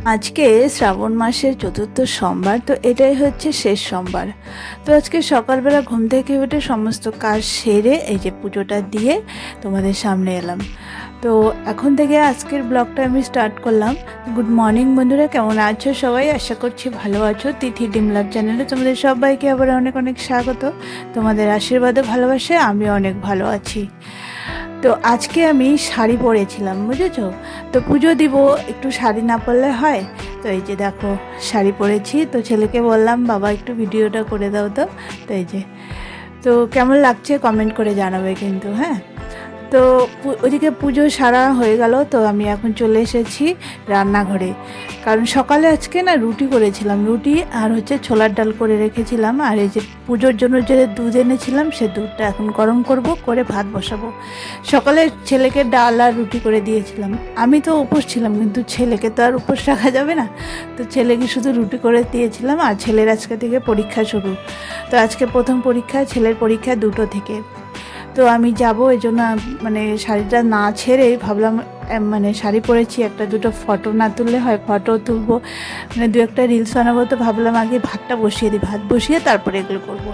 আজকে শ্রাবণ মাসের চতুর্থ সোমবার, তো এটাই হচ্ছে শেষ সোমবার। তো আজকে সকালবেলা ঘুম থেকে উঠে সমস্ত কাজ সেরে এই যে পুজোটা দিয়ে তোমাদের সামনে এলাম। তো এখন থেকে আজকের ব্লগটা আমি স্টার্ট করলাম। গুড মর্নিং বন্ধুরা, কেমন আছো সবাই? আশা করছি ভালো আছো। তিথি ডিম লাভ চ্যানেলে তোমাদের সবাইকে আবার অনেক অনেক স্বাগত। তোমাদের আশীর্বাদে ভালোবাসে আমি অনেক ভালো আছি। তো আজকে আমি শাড়ি পরেছিলাম, বুঝেছো? তো পুজো দিব, একটু শাড়ি না পরলে হয়? তো এই যে দেখো শাড়ি পরেছি। তো ছেলেকে বললাম বাবা একটু ভিডিওটা করে দাও। তো এই যে, তো কেমন লাগছে কমেন্ট করে জানাবে কিন্তু, হ্যাঁ। তো ওইদিকে পুজো সারা হয়ে গেল। তো আমি এখন চলে এসেছি রান্নাঘরে, কারণ সকালে আজকে না রুটি করেছিলাম, রুটি আর হচ্ছে ছোলার ডাল করে রেখেছিলাম। আর এই যে পুজোর জন্য যে দুধ এনেছিলাম সে দুধটা এখন গরম করব, করে ভাত বসাবো। সকালে ছেলেকে ডাল আর রুটি করে দিয়েছিলাম। আমি তো উপোস ছিলাম, কিন্তু ছেলেকে তো আর উপোস রাখা যাবে না। তো ছেলেকে শুধু রুটি করে দিয়েছিলাম। আর ছেলের আজকে থেকে পরীক্ষা শুরু। তো আজকে প্রথম পরীক্ষা, ছেলের পরীক্ষা 2টো থেকে। তো আমি যাব, এই জন্য মানে শাড়িটা না ছেড়েই ভাবলাম, মানে শাড়ি পরেছি, একটা দুটো ফটো না তুললে হয়, ফটো তুলবো, মানে দু একটা রিলস বানাবো। তো ভাবলাম আগে ভাতটা বসিয়ে দিই, ভাত বসিয়ে তারপরে এগুলো করব।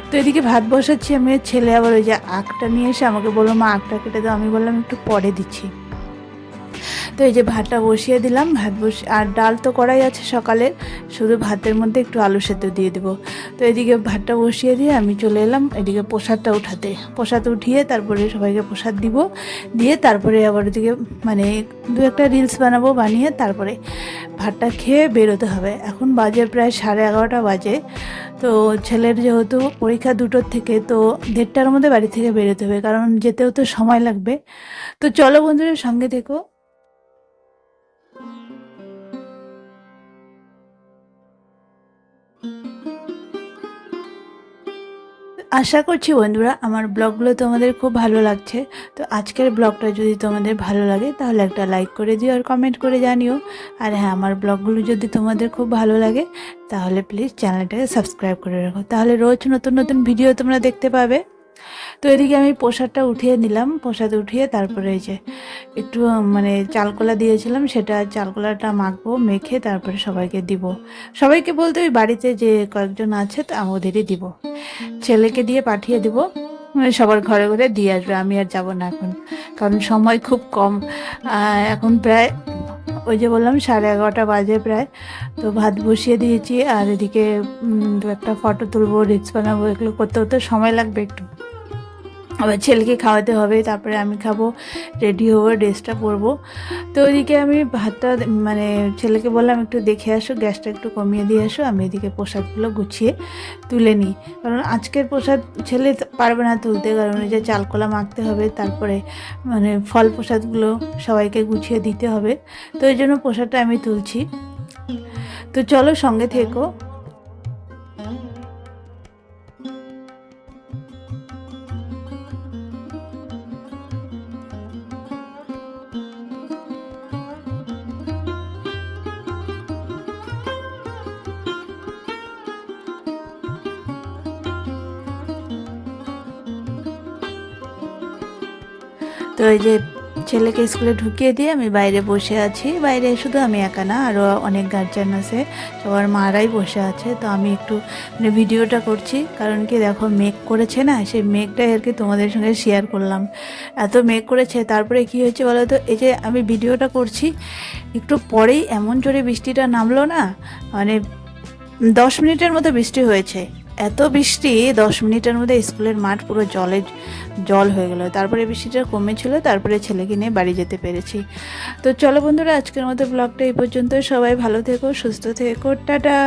তো এদিকে ভাত বসাচ্ছি আমি, ছেলে আবার ওই যে আখটা নিয়ে এসে আমাকে বললো মা আখটা কেটে দাও। আমি বললাম একটু পরে দিচ্ছি। তো এই যে ভাতটা বসিয়ে দিলাম, আর ডাল তো করাই আছে সকালের, শুধু ভাতের মধ্যে একটু আলু সেদ্ধ দিয়ে দেবো। তো এদিকে ভাতটা বসিয়ে দিয়ে আমি চলে এলাম এদিকে প্রসাদটা উঠাতে। প্রসাদ উঠিয়ে তারপরে সবাইকে প্রসাদ দিব, দিয়ে তারপরে আবার ওদিকে মানে দু একটা রিলস বানাবো, বানিয়ে তারপরে ভাতটা খেয়ে বেরোতে হবে। এখন বাজে প্রায় 11:30 বাজে। তো ছেলের যেহেতু পরীক্ষা 2টোর থেকে, তো 1:30টার মধ্যে বাড়ি থেকে বেরোতে হবে, কারণ যেতেও তো সময় লাগবে। তো চলো বন্ধুদের সঙ্গে থেকো। আশা করছি বন্ধুরা আমার ব্লগগুলো তোমাদের খুব ভালো লাগছে। তো আজকের ব্লগটা যদি তোমাদের ভালো লাগে তাহলে একটা লাইক করে দিও আর কমেন্ট করে জানিও। আর হ্যাঁ, আমার ব্লগগুলো যদি তোমাদের খুব ভালো লাগে তাহলে প্লিজ চ্যানেলটাকে সাবস্ক্রাইব করে রাখো, তাহলে রোজ নতুন নতুন ভিডিও তোমরা দেখতে পাবে। তো এদিকে আমি প্রসাদটা উঠিয়ে নিলাম, প্রসাদ উঠিয়ে তারপরে এই যে একটু মানে চালকলা দিয়েছিলাম, সেটা চালকলাটা মাখবো, মেখে তারপরে সবাইকে দিব। সবাইকে বলতে ওই বাড়িতে যে কয়েকজন আছে তা ওদেরই দিব, ছেলেকে দিয়ে পাঠিয়ে দিব, মানে সবার ঘরে ঘরে দিয়ে আসবে। আমি আর যাব না এখন, কারণ সময় খুব কম। এখন প্রায় ওই যে বললাম 11:30 বাজে প্রায়। তো ভাত বসিয়ে দিয়েছি, আর এদিকে দু একটা ফটো তুলবো, রিলস বানাবো, এগুলো করতে করতে সময় লাগবে একটু। আবার ছেলেকে খাওয়াতে হবে, তারপরে আমি খাবো, রেডি হবো, ড্রেসটা পরবো। তো ওইদিকে আমি ভাতটা মানে ছেলেকে বললাম একটু দেখে আসো, গ্যাসটা একটু কমিয়ে দিয়ে আসো, আমি এদিকে প্রসাদগুলো গুছিয়ে তুলে নিই। কারণ আজকের প্রসাদ ছেলে পারবে না তুলতে, কারণ ওই যে চালকলা মাখতে হবে, তারপরে মানে ফল প্রসাদগুলো সবাইকে গুছিয়ে দিতে হবে। তো এই জন্য প্রসাদটা আমি তুলছি। তো চলো সঙ্গে থেকো। তো এই যে ছেলেকে স্কুলে ঢুকিয়ে দিয়ে আমি বাইরে বসে আছি। বাইরে শুধু আমি একা না, আরও অনেক গার্জিয়ান আছে, সবার মারাই বসে আছে। তো আমি একটু মানে ভিডিওটা করছি, কারণ কি দেখো মেঘ করেছে না, সেই মেঘটাই আর কি তোমাদের সঙ্গে শেয়ার করলাম। এত মেঘ করেছে, তারপরে কি হয়েছে বলো তো, এই যে আমি ভিডিওটা করছি একটু পরেই এমন জোরে বৃষ্টিটা নামলো না, মানে 10 মিনিটের মতো বৃষ্টি হয়েছে। এত বৃষ্টি, 10 মিনিটের মধ্যে স্কুলের মাঠ পুরো জল হয়ে গেল। তারপরে বৃষ্টিটা কমেছিল, তারপরে ছেলেকে নিয়ে বাড়ি যেতে পেরেছি। তো চলো বন্ধুরা, আজকের মতো ব্লগটা এই পর্যন্ত। সবাই ভালো থেকো, সুস্থ থেকো, টাটা।